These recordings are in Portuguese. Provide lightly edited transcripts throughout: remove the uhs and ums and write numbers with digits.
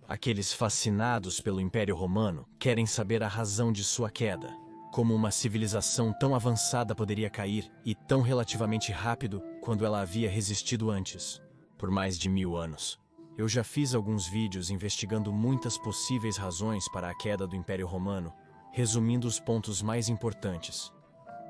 Aqueles fascinados pelo Império Romano querem saber a razão de sua queda. Como uma civilização tão avançada poderia cair, e tão relativamente rápido, quando ela havia resistido antes, por mais de 1000 anos. Eu já fiz alguns vídeos investigando muitas possíveis razões para a queda do Império Romano, resumindo os pontos mais importantes.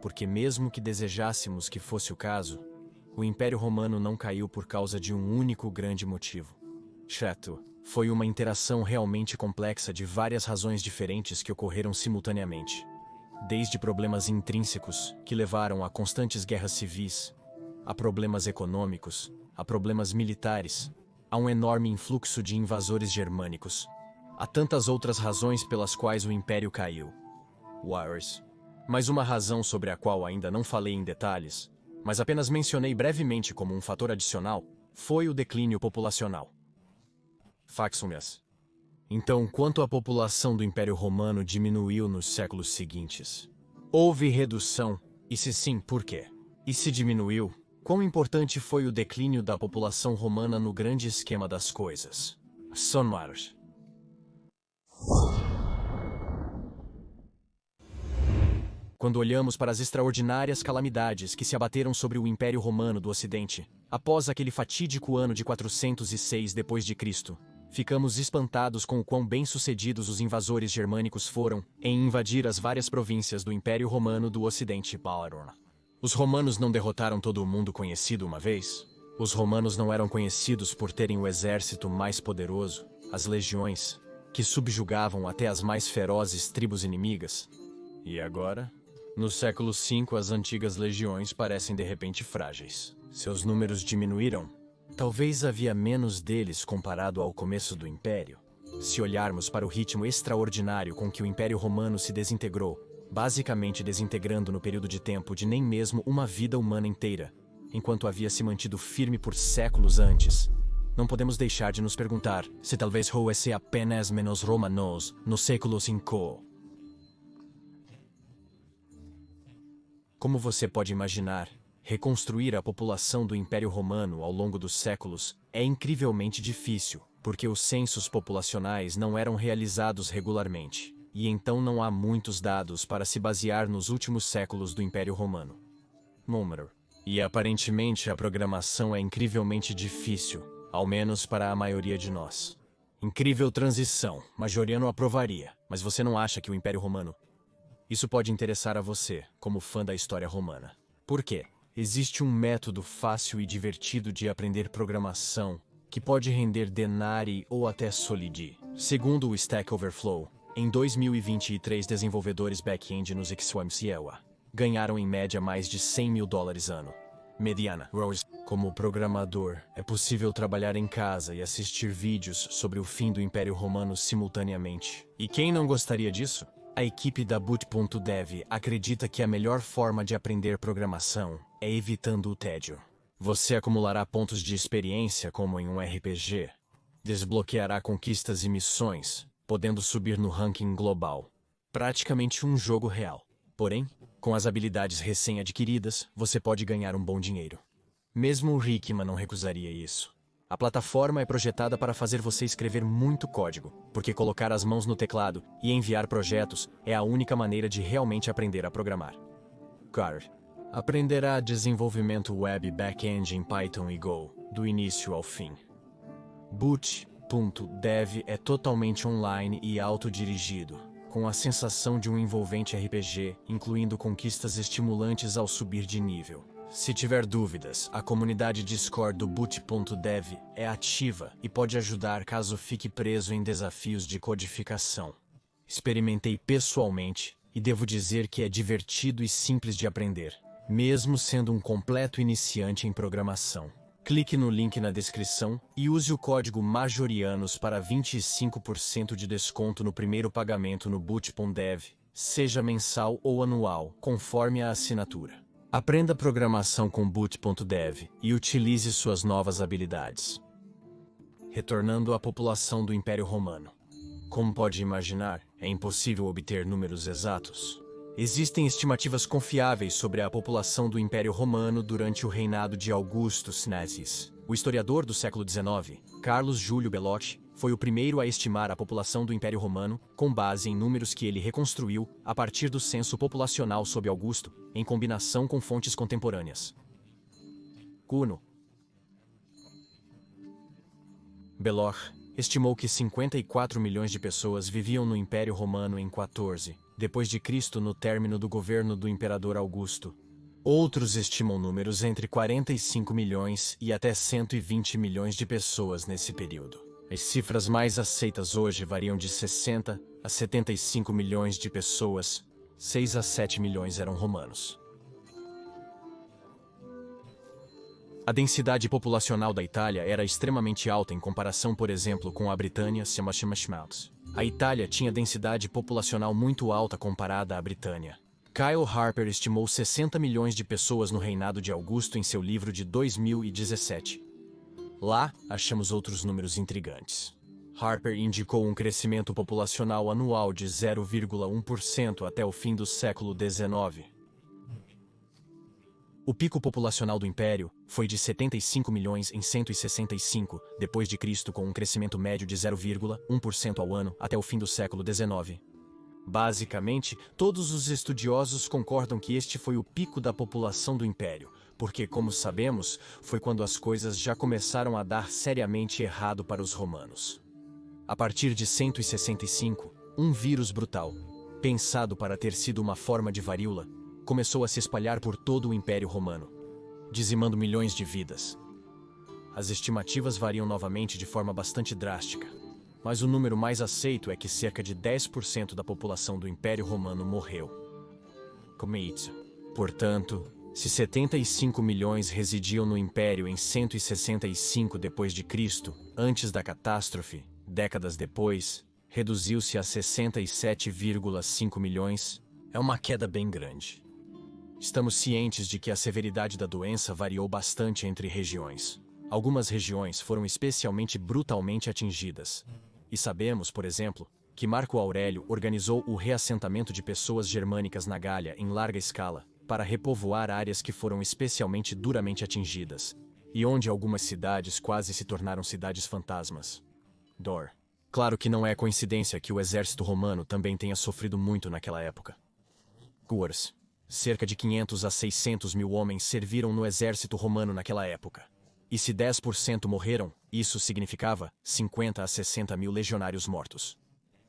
Porque mesmo que desejássemos que fosse o caso, o Império Romano não caiu por causa de um único grande motivo. Certo, foi uma interação realmente complexa de várias razões diferentes que ocorreram simultaneamente. Desde problemas intrínsecos, que levaram a constantes guerras civis, a problemas econômicos, a problemas militares, a um enorme influxo de invasores germânicos. Há tantas outras razões pelas quais o Império caiu. Wars. Mas uma razão sobre a qual ainda não falei em detalhes, mas apenas mencionei brevemente como um fator adicional, foi o declínio populacional. Facções. Então, quanto à população do Império Romano diminuiu nos séculos seguintes? Houve redução? E se sim, por quê? E se diminuiu, quão importante foi o declínio da população romana no grande esquema das coisas? São vários. Quando olhamos para as extraordinárias calamidades que se abateram sobre o Império Romano do Ocidente, após aquele fatídico ano de 406 d.C., ficamos espantados com o quão bem-sucedidos os invasores germânicos foram em invadir as várias províncias do Império Romano do Ocidente. Os romanos não derrotaram todo o mundo conhecido uma vez? Os romanos não eram conhecidos por terem o exército mais poderoso, as legiões, que subjugavam até as mais ferozes tribos inimigas? E agora? No século V, as antigas legiões parecem de repente frágeis. Seus números diminuíram. Talvez havia menos deles comparado ao começo do Império. Se olharmos para o ritmo extraordinário com que o Império Romano se desintegrou, basicamente desintegrando no período de tempo de nem mesmo uma vida humana inteira, enquanto havia se mantido firme por séculos antes, não podemos deixar de nos perguntar se talvez houvesse apenas menos romanos no século V. Como você pode imaginar, reconstruir a população do Império Romano ao longo dos séculos é incrivelmente difícil, porque os censos populacionais não eram realizados regularmente, e então não há muitos dados para se basear nos últimos séculos do Império Romano. Número. E aparentemente a programação é incrivelmente difícil, ao menos para a maioria de nós. Incrível transição, Majoriano aprovaria, mas você não acha que o Império Romano... Isso pode interessar a você, como fã da história romana. Por quê? Existe um método fácil e divertido de aprender programação que pode render denárii ou até solidi. Segundo o Stack Overflow, em 2023 desenvolvedores back-end nos XYML ganharam em média mais de $100 mil ano. Mediana. Rose. Como programador, é possível trabalhar em casa e assistir vídeos sobre o fim do Império Romano simultaneamente. E quem não gostaria disso? A equipe da Boot.dev acredita que a melhor forma de aprender programação é evitando o tédio. Você acumulará pontos de experiência como em um RPG, desbloqueará conquistas e missões, podendo subir no ranking global. Praticamente um jogo real. Porém, com as habilidades recém-adquiridas, você pode ganhar um bom dinheiro. Mesmo o Hickman não recusaria isso. A plataforma é projetada para fazer você escrever muito código, porque colocar as mãos no teclado e enviar projetos é a única maneira de realmente aprender a programar. Car. Aprenderá desenvolvimento web back-end em Python e Go, do início ao fim. Boot.dev é totalmente online e autodirigido, com a sensação de um envolvente RPG, incluindo conquistas estimulantes ao subir de nível. Se tiver dúvidas, a comunidade Discord do Boot.dev é ativa e pode ajudar caso fique preso em desafios de codificação. Experimentei pessoalmente e devo dizer que é divertido e simples de aprender, mesmo sendo um completo iniciante em programação. Clique no link na descrição e use o código Majorianos para 25% de desconto no primeiro pagamento no Boot.dev, seja mensal ou anual, conforme a assinatura. Aprenda programação com Boot.dev e utilize suas novas habilidades. Retornando à população do Império Romano. Como pode imaginar, é impossível obter números exatos. Existem estimativas confiáveis sobre a população do Império Romano durante o reinado de Augusto Cnezis. O historiador do século XIX, Carlos Júlio Belotti, foi o primeiro a estimar a população do Império Romano com base em números que ele reconstruiu a partir do censo populacional sob Augusto, em combinação com fontes contemporâneas. Cuno Belor estimou que 54 milhões de pessoas viviam no Império Romano em 14, depois de Cristo, no término do governo do imperador Augusto. Outros estimam números entre 45 milhões e até 120 milhões de pessoas nesse período. As cifras mais aceitas hoje variam de 60 a 75 milhões de pessoas. 6 a 7 milhões eram romanos. A densidade populacional da Itália era extremamente alta em comparação, por exemplo, com a Britânia. A Itália tinha densidade populacional muito alta comparada à Britânia. Kyle Harper estimou 60 milhões de pessoas no reinado de Augusto em seu livro de 2017. Lá, achamos outros números intrigantes. Harper indicou um crescimento populacional anual de 0,1% até o fim do século XIX. O pico populacional do Império foi de 75 milhões em 165 depois de Cristo, com um crescimento médio de 0,1% ao ano até o fim do século XIX. Basicamente, todos os estudiosos concordam que este foi o pico da população do Império, porque, como sabemos, foi quando as coisas já começaram a dar seriamente errado para os romanos. A partir de 165, um vírus brutal, pensado para ter sido uma forma de varíola, começou a se espalhar por todo o Império Romano, dizimando milhões de vidas. As estimativas variam novamente de forma bastante drástica, mas o número mais aceito é que cerca de 10% da população do Império Romano morreu. Portanto, se 75 milhões residiam no Império em 165 d.C., antes da catástrofe, décadas depois, reduziu-se a 67,5 milhões. É uma queda bem grande. Estamos cientes de que a severidade da doença variou bastante entre regiões. Algumas regiões foram especialmente brutalmente atingidas. E sabemos, por exemplo, que Marco Aurélio organizou o reassentamento de pessoas germânicas na Gália em larga escala, para repovoar áreas que foram especialmente duramente atingidas, e onde algumas cidades quase se tornaram cidades fantasmas. Dor. Claro que não é coincidência que o exército romano também tenha sofrido muito naquela época. Guars. Cerca de 500 a 600 mil homens serviram no exército romano naquela época. E se 10% morreram, isso significava 50 a 60 mil legionários mortos.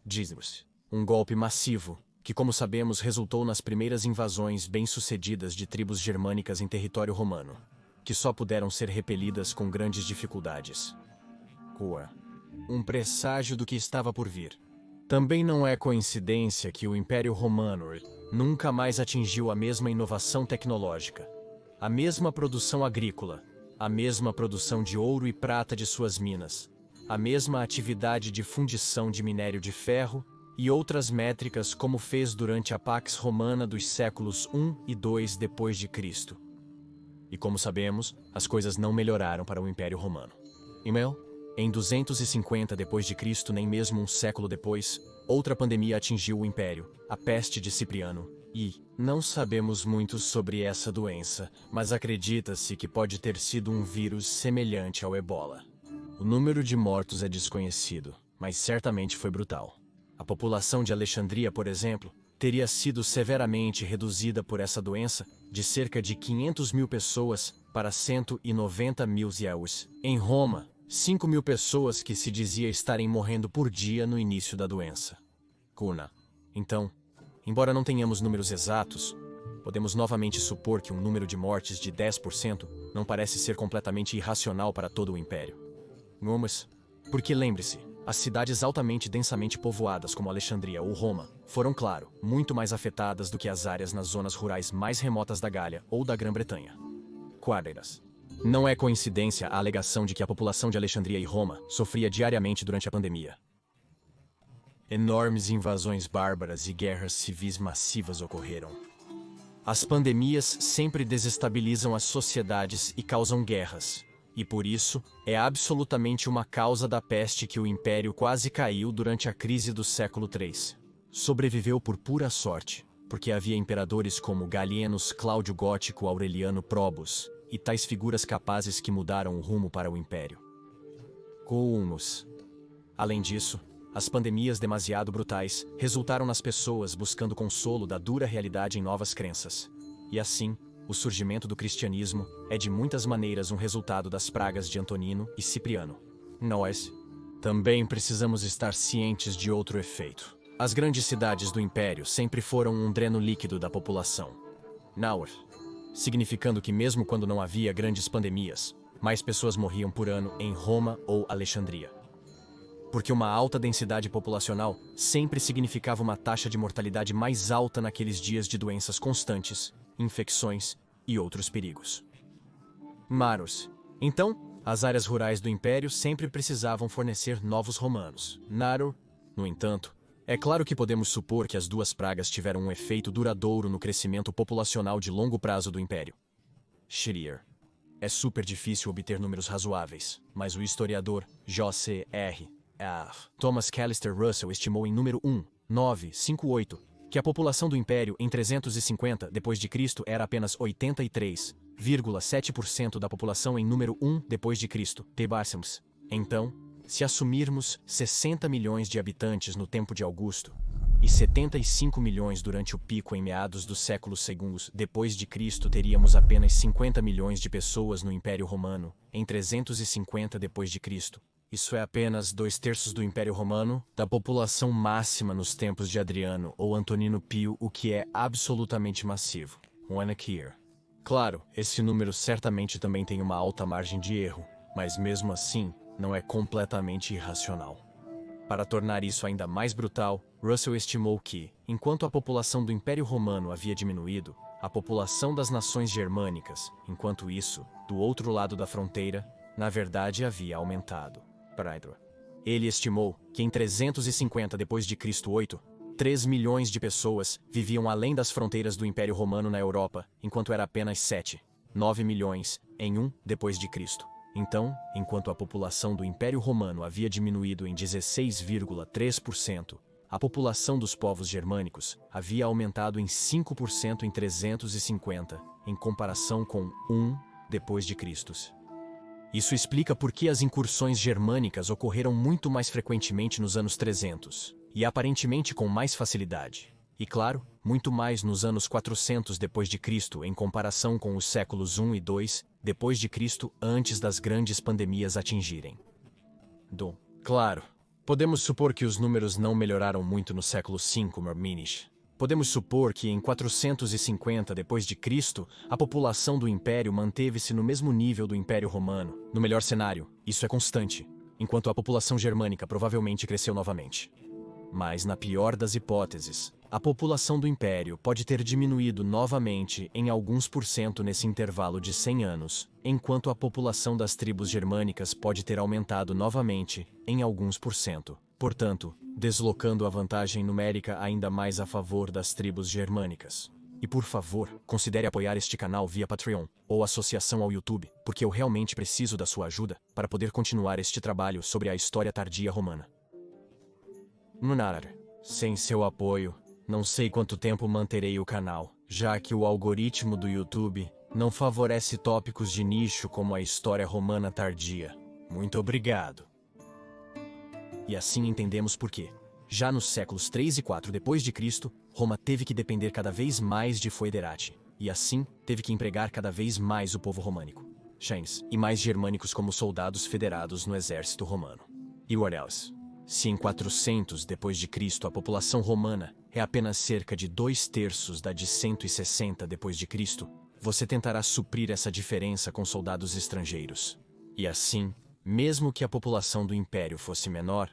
Diz-nos. Um golpe massivo, que, como sabemos, resultou nas primeiras invasões bem-sucedidas de tribos germânicas em território romano, que só puderam ser repelidas com grandes dificuldades. Um presságio do que estava por vir. Também não é coincidência que o Império Romano nunca mais atingiu a mesma inovação tecnológica, a mesma produção agrícola, a mesma produção de ouro e prata de suas minas, a mesma atividade de fundição de minério de ferro e outras métricas como fez durante a Pax Romana dos séculos I e II depois de Cristo. E como sabemos, as coisas não melhoraram para o Império Romano. Em 250 depois de Cristo, nem mesmo um século depois, outra pandemia atingiu o Império, a peste de Cipriano, e não sabemos muito sobre essa doença, mas acredita-se que pode ter sido um vírus semelhante ao Ebola. O número de mortos é desconhecido, mas certamente foi brutal. A população de Alexandria, por exemplo, teria sido severamente reduzida por essa doença, de cerca de 500 mil pessoas para 190 mil zéus. Em Roma, 5 mil pessoas que se dizia estarem morrendo por dia no início da doença. Então, embora não tenhamos números exatos, podemos novamente supor que um número de mortes de 10% não parece ser completamente irracional para todo o Império. Porque lembre-se, as cidades altamente densamente povoadas como Alexandria ou Roma foram, claro, muito mais afetadas do que as áreas nas zonas rurais mais remotas da Gália ou da Grã-Bretanha. Não é coincidência a alegação de que a população de Alexandria e Roma sofria diariamente durante a pandemia. Enormes invasões bárbaras e guerras civis massivas ocorreram. As pandemias sempre desestabilizam as sociedades e causam guerras, e por isso é absolutamente uma causa da peste que o Império quase caiu durante a crise do século III. Sobreviveu por pura sorte, porque havia imperadores como Galienos Cláudio Gótico Aureliano Probus, e tais figuras capazes que mudaram o rumo para o Império. Além disso, as pandemias demasiado brutais resultaram nas pessoas buscando consolo da dura realidade em novas crenças. E assim, o surgimento do cristianismo é de muitas maneiras um resultado das pragas de Antonino e Cipriano. Nós também precisamos estar cientes de outro efeito. As grandes cidades do Império sempre foram um dreno líquido da população. Naur, significando que mesmo quando não havia grandes pandemias, mais pessoas morriam por ano em Roma ou Alexandria. Porque uma alta densidade populacional sempre significava uma taxa de mortalidade mais alta naqueles dias de doenças constantes, infecções e outros perigos. Maros. Então, as áreas rurais do Império sempre precisavam fornecer novos romanos. Naro, no entanto, é claro que podemos supor que as duas pragas tiveram um efeito duradouro no crescimento populacional de longo prazo do Império. Schreier. É super difícil obter números razoáveis, mas o historiador J.C.R. Thomas Callister Russell estimou em número 1958 que a população do Império em 350 d.C. era apenas 83,7% da população em número 1 d.C. Então, se assumirmos 60 milhões de habitantes no tempo de Augusto e 75 milhões durante o pico em meados do século II d.C., teríamos apenas 50 milhões de pessoas no Império Romano em 350 d.C. Isso é apenas 2/3 do Império Romano, da população máxima nos tempos de Adriano ou Antonino Pio, o que é absolutamente massivo. Claro, esse número certamente também tem uma alta margem de erro, mas mesmo assim, não é completamente irracional. Para tornar isso ainda mais brutal, Russell estimou que, enquanto a população do Império Romano havia diminuído, a população das nações germânicas, enquanto isso, do outro lado da fronteira, na verdade havia aumentado. Ele estimou que em 350 d.C., 3 milhões de pessoas viviam além das fronteiras do Império Romano na Europa, enquanto era apenas 9 milhões em 1 d.C. Então, enquanto a população do Império Romano havia diminuído em 16,3%, a população dos povos germânicos havia aumentado em 5% em 350, em comparação com 1 d.C. Isso explica por que as incursões germânicas ocorreram muito mais frequentemente nos anos 300, e aparentemente com mais facilidade. E claro, muito mais nos anos 400 d.C. em comparação com os séculos I e II d.C. antes das grandes pandemias atingirem. Claro, podemos supor que os números não melhoraram muito no século V, Marminish. Podemos supor que em 450 d.C., a população do Império manteve-se no mesmo nível do Império Romano. No melhor cenário, isso é constante, enquanto a população germânica provavelmente cresceu novamente. Mas na pior das hipóteses, a população do Império pode ter diminuído novamente em alguns % nesse intervalo de 100 anos, enquanto a população das tribos germânicas pode ter aumentado novamente em alguns %. Portanto, deslocando a vantagem numérica ainda mais a favor das tribos germânicas. E por favor, considere apoiar este canal via Patreon ou associação ao YouTube, porque eu realmente preciso da sua ajuda para poder continuar este trabalho sobre a história tardia romana. Sem seu apoio, não sei quanto tempo manterei o canal, já que o algoritmo do YouTube não favorece tópicos de nicho como a história romana tardia. Muito obrigado. E assim entendemos por quê. Já nos séculos 3 e 4 d.C., Roma teve que depender cada vez mais de foederati, e assim teve que empregar cada vez mais o povo românico, e mais germânicos como soldados federados no exército romano. E what else? Se em 400 d.C. a população romana é apenas cerca de 2/3 da de 160 d.C., você tentará suprir essa diferença com soldados estrangeiros. E assim, mesmo que a população do Império fosse menor,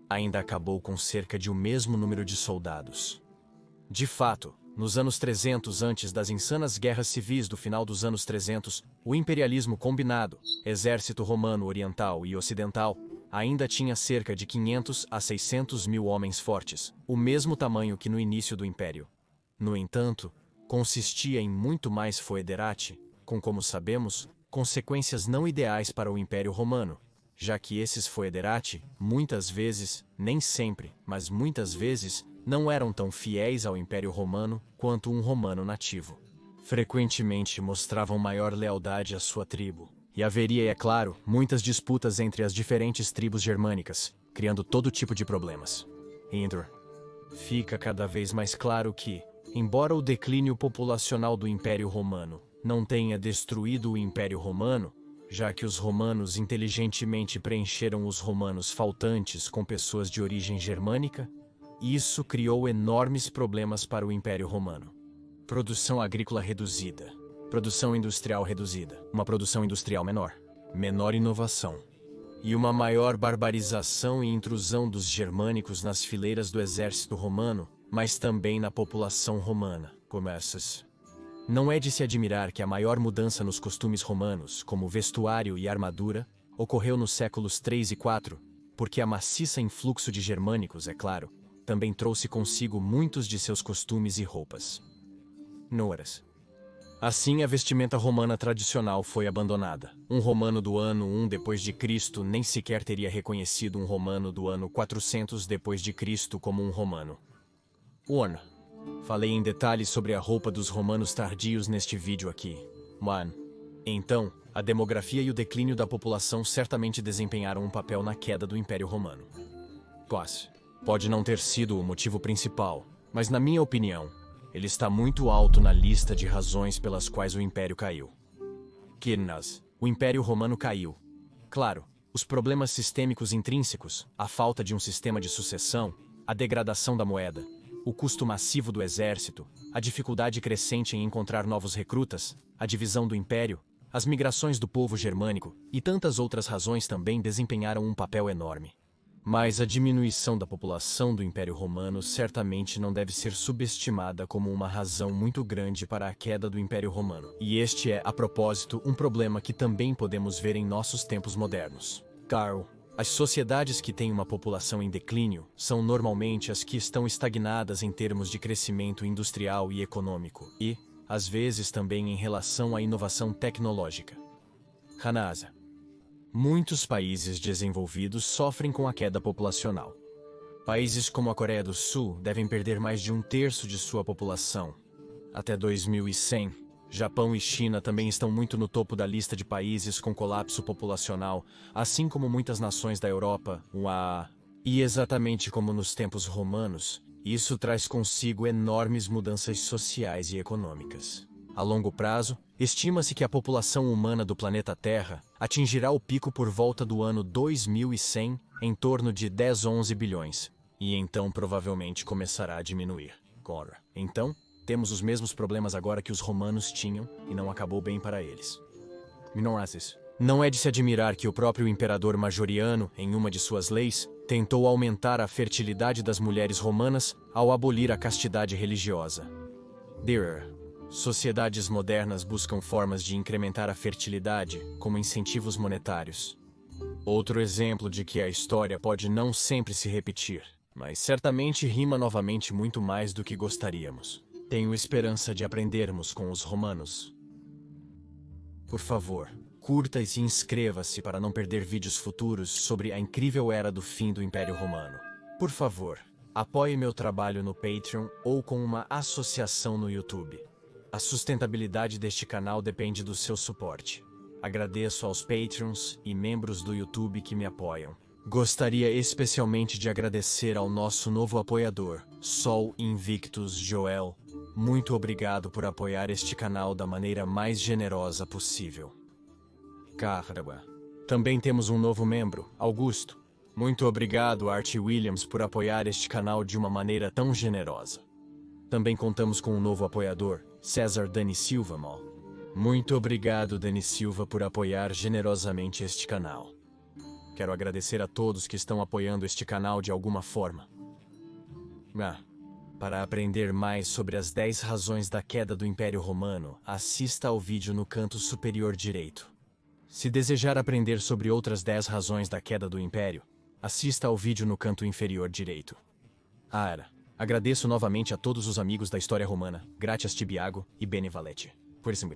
ainda acabou com cerca de o mesmo número de soldados. De fato, nos anos 300 antes das insanas guerras civis do final dos anos 300, o imperialismo combinado, exército romano oriental e ocidental, ainda tinha cerca de 500 a 600 mil homens fortes, o mesmo tamanho que no início do Império. No entanto, consistia em muito mais foederati, com, como sabemos, consequências não ideais para o Império Romano, já que esses foederati, muitas vezes, nem sempre, mas muitas vezes, não eram tão fiéis ao Império Romano quanto um romano nativo. Frequentemente mostravam maior lealdade à sua tribo, e haveria, é claro, muitas disputas entre as diferentes tribos germânicas, criando todo tipo de problemas. Fica cada vez mais claro que, embora o declínio populacional do Império Romano não tenha destruído o Império Romano, já que os romanos inteligentemente preencheram os romanos faltantes com pessoas de origem germânica, isso criou enormes problemas para o Império Romano. Produção agrícola reduzida, produção industrial reduzida, uma produção industrial menor, menor inovação, e uma maior barbarização e intrusão dos germânicos nas fileiras do exército romano, mas também na população romana. Não é de se admirar que a maior mudança nos costumes romanos, como vestuário e armadura, ocorreu nos séculos 3 e 4, porque a maciça influxo de germânicos, é claro, também trouxe consigo muitos de seus costumes e roupas. Assim, a vestimenta romana tradicional foi abandonada. Um romano do ano 1 depois de Cristo nem sequer teria reconhecido um romano do ano 400 depois de Cristo como um romano. Falei em detalhes sobre a roupa dos romanos tardios neste vídeo aqui. Então, a demografia e o declínio da população certamente desempenharam um papel na queda do Império Romano. Pode não ter sido o motivo principal, mas na minha opinião, ele está muito alto na lista de razões pelas quais o Império caiu. O Império Romano caiu. Claro, os problemas sistêmicos intrínsecos, a falta de um sistema de sucessão, a degradação da moeda, o custo massivo do exército, a dificuldade crescente em encontrar novos recrutas, a divisão do império, as migrações do povo germânico e tantas outras razões também desempenharam um papel enorme. Mas a diminuição da população do Império Romano certamente não deve ser subestimada como uma razão muito grande para a queda do Império Romano. E este é, a propósito, um problema que também podemos ver em nossos tempos modernos. As sociedades que têm uma população em declínio são normalmente as que estão estagnadas em termos de crescimento industrial e econômico e, às vezes, também em relação à inovação tecnológica. Muitos países desenvolvidos sofrem com a queda populacional. Países como a Coreia do Sul devem perder mais de 1/3 de sua população. Até 2100, Japão e China também estão muito no topo da lista de países com colapso populacional, assim como muitas nações da Europa. E exatamente como nos tempos romanos, isso traz consigo enormes mudanças sociais e econômicas. A longo prazo, estima-se que a população humana do planeta Terra atingirá o pico por volta do ano 2100, em torno de 10-11 bilhões, e então provavelmente começará a diminuir. Então, temos os mesmos problemas agora que os romanos tinham e não acabou bem para eles. Não é de se admirar que o próprio imperador Majoriano, em uma de suas leis, tentou aumentar a fertilidade das mulheres romanas ao abolir a castidade religiosa. Sociedades modernas buscam formas de incrementar a fertilidade, como incentivos monetários. Outro exemplo de que a história pode não sempre se repetir, mas certamente rima novamente muito mais do que gostaríamos. Tenho esperança de aprendermos com os romanos. Por favor, curta e se inscreva-se para não perder vídeos futuros sobre a incrível era do fim do Império Romano. Por favor, apoie meu trabalho no Patreon ou com uma associação no YouTube. A sustentabilidade deste canal depende do seu suporte. Agradeço aos Patreons e membros do YouTube que me apoiam. Gostaria especialmente de agradecer ao nosso novo apoiador, Sol Invictus Joel. Muito obrigado por apoiar este canal da maneira mais generosa possível. Também temos um novo membro, Augusto. Muito obrigado, Art Williams, por apoiar este canal de uma maneira tão generosa. Também contamos com um novo apoiador, César Dani Silva Mal. Muito obrigado, Dani Silva, por apoiar generosamente este canal. Quero agradecer a todos que estão apoiando este canal de alguma forma. Para aprender mais sobre as 10 razões da queda do Império Romano, assista ao vídeo no canto superior direito. Se desejar aprender sobre outras 10 razões da queda do Império, assista ao vídeo no canto inferior direito. Agradeço novamente a todos os amigos da história romana, Gratias Tibiago e Bene Valete. Por isso,